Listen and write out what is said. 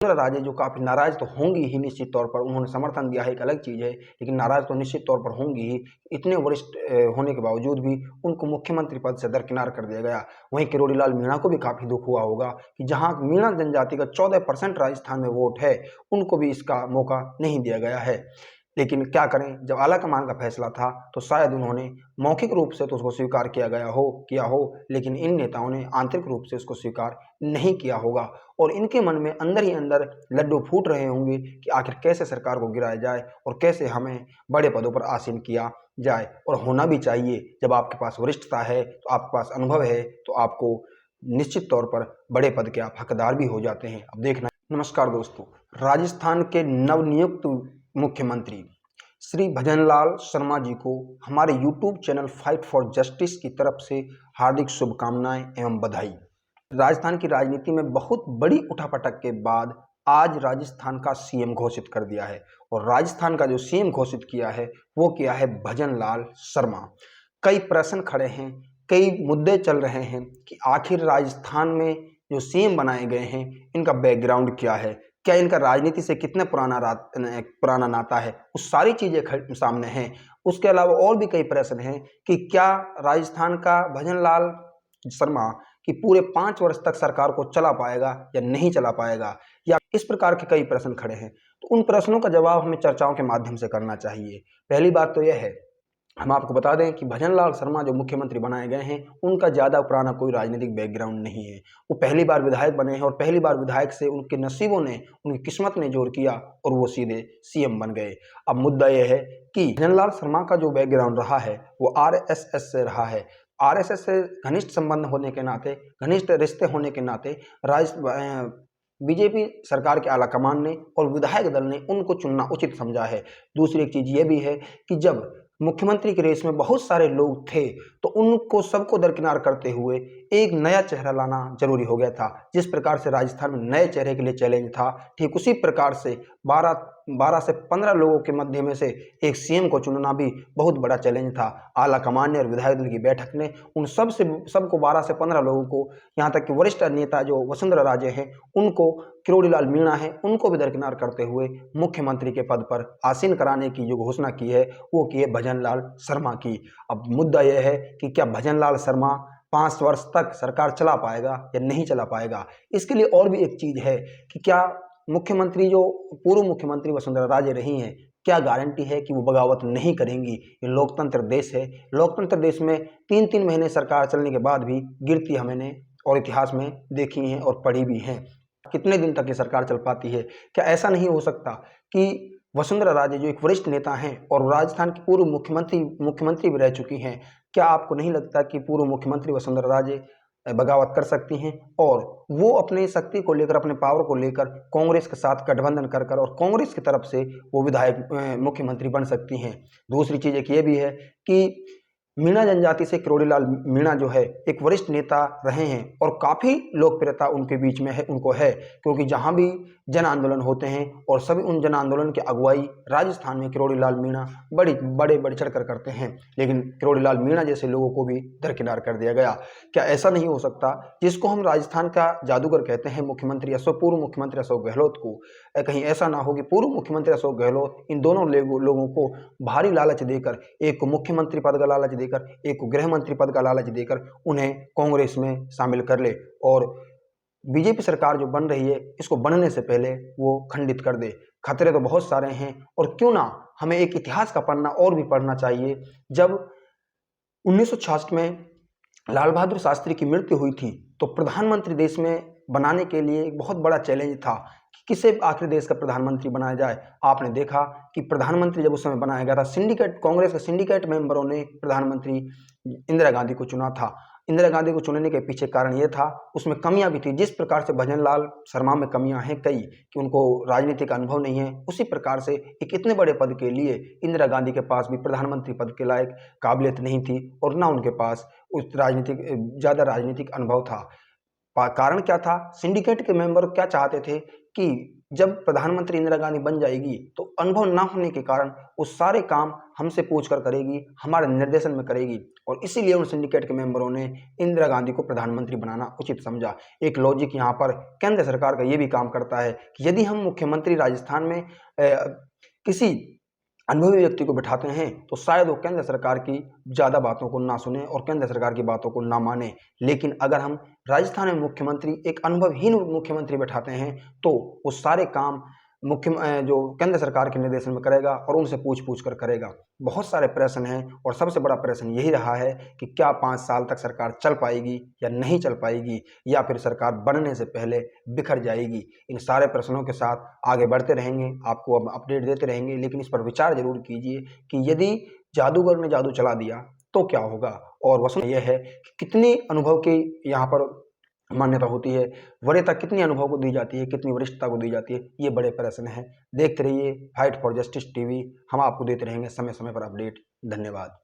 राजे जो काफ़ी नाराज़ तो होंगी ही निश्चित तौर पर, उन्होंने समर्थन दिया है एक अलग चीज़ है, लेकिन नाराज़ तो निश्चित तौर पर होंगी ही। इतने वरिष्ठ होने के बावजूद भी उनको मुख्यमंत्री पद से दरकिनार कर दिया गया। वहीं किरोड़ी लाल मीणा को भी काफ़ी दुख हुआ होगा कि जहां मीणा जनजाति का 14% राजस्थान में वोट है, उनको भी इसका मौका नहीं दिया गया है। लेकिन क्या करें, जब आलाकमान का फैसला था तो शायद उन्होंने मौखिक रूप से तो उसको स्वीकार किया हो, लेकिन इन नेताओं ने आंतरिक रूप से उसको स्वीकार नहीं किया होगा और इनके मन में अंदर ही अंदर लड्डू फूट रहे होंगे कि आखिर कैसे सरकार को गिराया जाए और कैसे हमें बड़े पदों पर आसीन किया जाए। और होना भी चाहिए, जब आपके पास वरिष्ठता है, तो आपके पास अनुभव है, तो आपको निश्चित तौर पर बड़े पद के आप हकदार भी हो जाते हैं। अब देखना। नमस्कार दोस्तों, राजस्थान के नवनियुक्त मुख्यमंत्री श्री भजनलाल शर्मा जी को हमारे YouTube channel fight for justice की तरफ से हार्दिक शुभकामनाएं एवं बधाई। राजस्थान की राजनीति में बहुत बड़ी उठापटक के बाद आज राजस्थान का सीएम घोषित कर दिया है और राजस्थान का जो सीएम घोषित किया है वो किया है भजनलाल शर्मा। कई प्रश्न खड़े हैं, कई मुद्दे चल रहे हैं कि आखिर राजस्थान में जो सीएम बनाए गए हैं इनका बैकग्राउंड क्या है, क्या इनका राजनीति से कितना पुराना नाता है, उस सारी चीज़ें सामने हैं। उसके अलावा और भी कई प्रश्न हैं कि क्या राजस्थान का भजनलाल शर्मा कि पूरे 5 वर्ष तक सरकार को चला पाएगा या नहीं चला पाएगा, या इस प्रकार के कई प्रश्न खड़े हैं। तो उन प्रश्नों का जवाब हमें चर्चाओं के माध्यम से करना चाहिए। पहली बात तो यह है, हम आपको बता दें कि भजनलाल शर्मा जो मुख्यमंत्री बनाए गए हैं उनका ज़्यादा पुराना कोई राजनीतिक बैकग्राउंड नहीं है। वो पहली बार विधायक बने हैं और पहली बार विधायक से उनके नसीबों ने, उनकी किस्मत ने जोर किया और वो सीधे सीएम बन गए। अब मुद्दा यह है कि भजनलाल शर्मा का जो बैकग्राउंड रहा है वो आरएसएस से रहा है। आरएसएस से घनिष्ठ संबंध होने के नाते, घनिष्ठ रिश्ते होने के नाते बीजेपी सरकार के आलाकमान ने और विधायक दल ने उनको चुनना उचित समझा है। दूसरी एक चीज़ ये भी है कि जब मुख्यमंत्री की रेस में बहुत सारे लोग थे तो उनको सबको दरकिनार करते हुए एक नया चेहरा लाना जरूरी हो गया था। जिस प्रकार से राजस्थान में नए चेहरे के लिए चैलेंज था, ठीक उसी प्रकार से 12 से 15 लोगों के मध्य में से एक सीएम को चुनना भी बहुत बड़ा चैलेंज था। आला कमान ने और विधायक दल की बैठक ने उन सबको 12 से 15 लोगों को, यहाँ तक कि वरिष्ठ नेता जो वसुंधरा राजे हैं उनको, किरोड़ी लाल मीणा है उनको भी दरकिनार करते हुए मुख्यमंत्री के पद पर आसीन कराने की जो घोषणा की है वो की है भजनलाल शर्मा की। अब मुद्दा यह है कि क्या भजनलाल शर्मा 5 वर्ष तक सरकार चला पाएगा या नहीं चला पाएगा। इसके लिए और भी एक चीज है कि क्या मुख्यमंत्री जो पूर्व मुख्यमंत्री वसुंधरा राजे रही हैं, क्या गारंटी है कि वो बगावत नहीं करेंगी। ये लोकतंत्र देश है, लोकतंत्र देश में 3-3 महीने सरकार चलने के बाद भी गिरती हमने और इतिहास में देखी हैं और पढ़ी भी हैं। कितने दिन तक ये सरकार चल पाती है। क्या ऐसा नहीं हो सकता कि वसुंधरा राजे जो एक वरिष्ठ नेता हैं और राजस्थान की पूर्व मुख्यमंत्री भी रह चुकी हैं, क्या आपको नहीं लगता कि पूर्व मुख्यमंत्री वसुंधरा राजे बगावत कर सकती हैं और वो अपनी शक्ति को लेकर, अपने पावर को लेकर कांग्रेस के साथ गठबंधन कर और कांग्रेस की तरफ से वो विधायक मुख्यमंत्री बन सकती हैं। दूसरी चीज़ एक ये भी है कि मीणा जनजाति से किरोड़ी लाल मीणा जो है एक वरिष्ठ नेता रहे हैं और काफ़ी लोकप्रियता उनके बीच में है, उनको है, क्योंकि जहां भी जन आंदोलन होते हैं और सभी उन जन आंदोलन की अगुवाई राजस्थान में किरोड़ी लाल मीणा बढ़ चढ़कर करते हैं। लेकिन किरोड़ी लाल मीणा जैसे लोगों को भी दरकिनार कर दिया गया। क्या ऐसा नहीं हो सकता, जिसको हम राजस्थान का जादूगर कहते हैं मुख्यमंत्री पूर्व मुख्यमंत्री अशोक गहलोत को, कहीं ऐसा ना हो कि पूर्व मुख्यमंत्री अशोक गहलोत इन दोनों लोगों को भारी लालच देकर, एक को मुख्यमंत्री पद का लालच देकर, एक को गृह मंत्री पद का लालच देकर उन्हें कांग्रेस में शामिल कर ले और बीजेपी सरकार जो बन रही है इसको बनने से पहले वो खंडित कर दे। खतरे तो बहुत सारे हैं और क्यों ना हमें एक इतिहास का पन्ना और भी पढ़ना चाहिए। जब 1966 में लाल बहादुर शास्त्री की मृत्यु हुई थी तो प्रधानमंत्री देश में बनाने के लिए एक बहुत बड़ा चैलेंज था कि किसे आखिर देश का प्रधानमंत्री बनाया जाए। आपने देखा कि प्रधानमंत्री जब उस समय बनाया गया था, कांग्रेस के सिंडिकेट मेंबरों ने प्रधानमंत्री इंदिरा गांधी को चुना था। इंदिरा गांधी को चुनने के पीछे कारण ये था, उसमें कमियां भी थी। जिस प्रकार से भजनलाल शर्मा में कमियां हैं कई कि उनको राजनीतिक अनुभव नहीं है, उसी प्रकार से एक इतने बड़े पद के लिए इंदिरा गांधी के पास भी प्रधानमंत्री पद के लायक काबिलियत नहीं थी और ना उनके पास उस ज़्यादा राजनीतिक अनुभव था। कारण क्या था, सिंडिकेट के मेंबर क्या चाहते थे कि जब प्रधानमंत्री इंदिरा गांधी बन जाएगी तो अनुभव ना होने के कारण वो सारे काम हमसे पूछ कर करेगी, हमारे निर्देशन में करेगी, और इसीलिए उन सिंडिकेट के मेंबरों ने इंदिरा गांधी को प्रधानमंत्री बनाना उचित समझा। एक लॉजिक यहाँ पर केंद्र सरकार का ये भी काम करता है कि यदि हम मुख्यमंत्री राजस्थान में किसी अनुभवी व्यक्ति को बिठाते हैं तो शायद वो केंद्र सरकार की ज़्यादा बातों को ना सुने और केंद्र सरकार की बातों को ना माने। लेकिन अगर हम राजस्थान में मुख्यमंत्री एक अनुभवहीन मुख्यमंत्री बैठाते हैं तो वो सारे काम जो केंद्र सरकार के निर्देशन में करेगा और उनसे पूछ पूछ कर करेगा। बहुत सारे प्रश्न हैं और सबसे बड़ा प्रश्न यही रहा है कि क्या 5 साल तक सरकार चल पाएगी या नहीं चल पाएगी, या फिर सरकार बनने से पहले बिखर जाएगी। इन सारे प्रश्नों के साथ आगे बढ़ते रहेंगे, आपको अब अपडेट देते रहेंगे, लेकिन इस पर विचार जरूर कीजिए कि यदि जादूगर ने जादू चला दिया तो क्या होगा। और वस्तु यह है कि कितनी अनुभव की यहाँ पर मान्यता होती है, वरीयता कितनी अनुभव को दी जाती है, कितनी वरिष्ठता को दी जाती है, ये बड़े प्रश्न हैं। देखते रहिए फाइट फॉर जस्टिस टीवी, हम आपको देते रहेंगे समय समय पर अपडेट। धन्यवाद।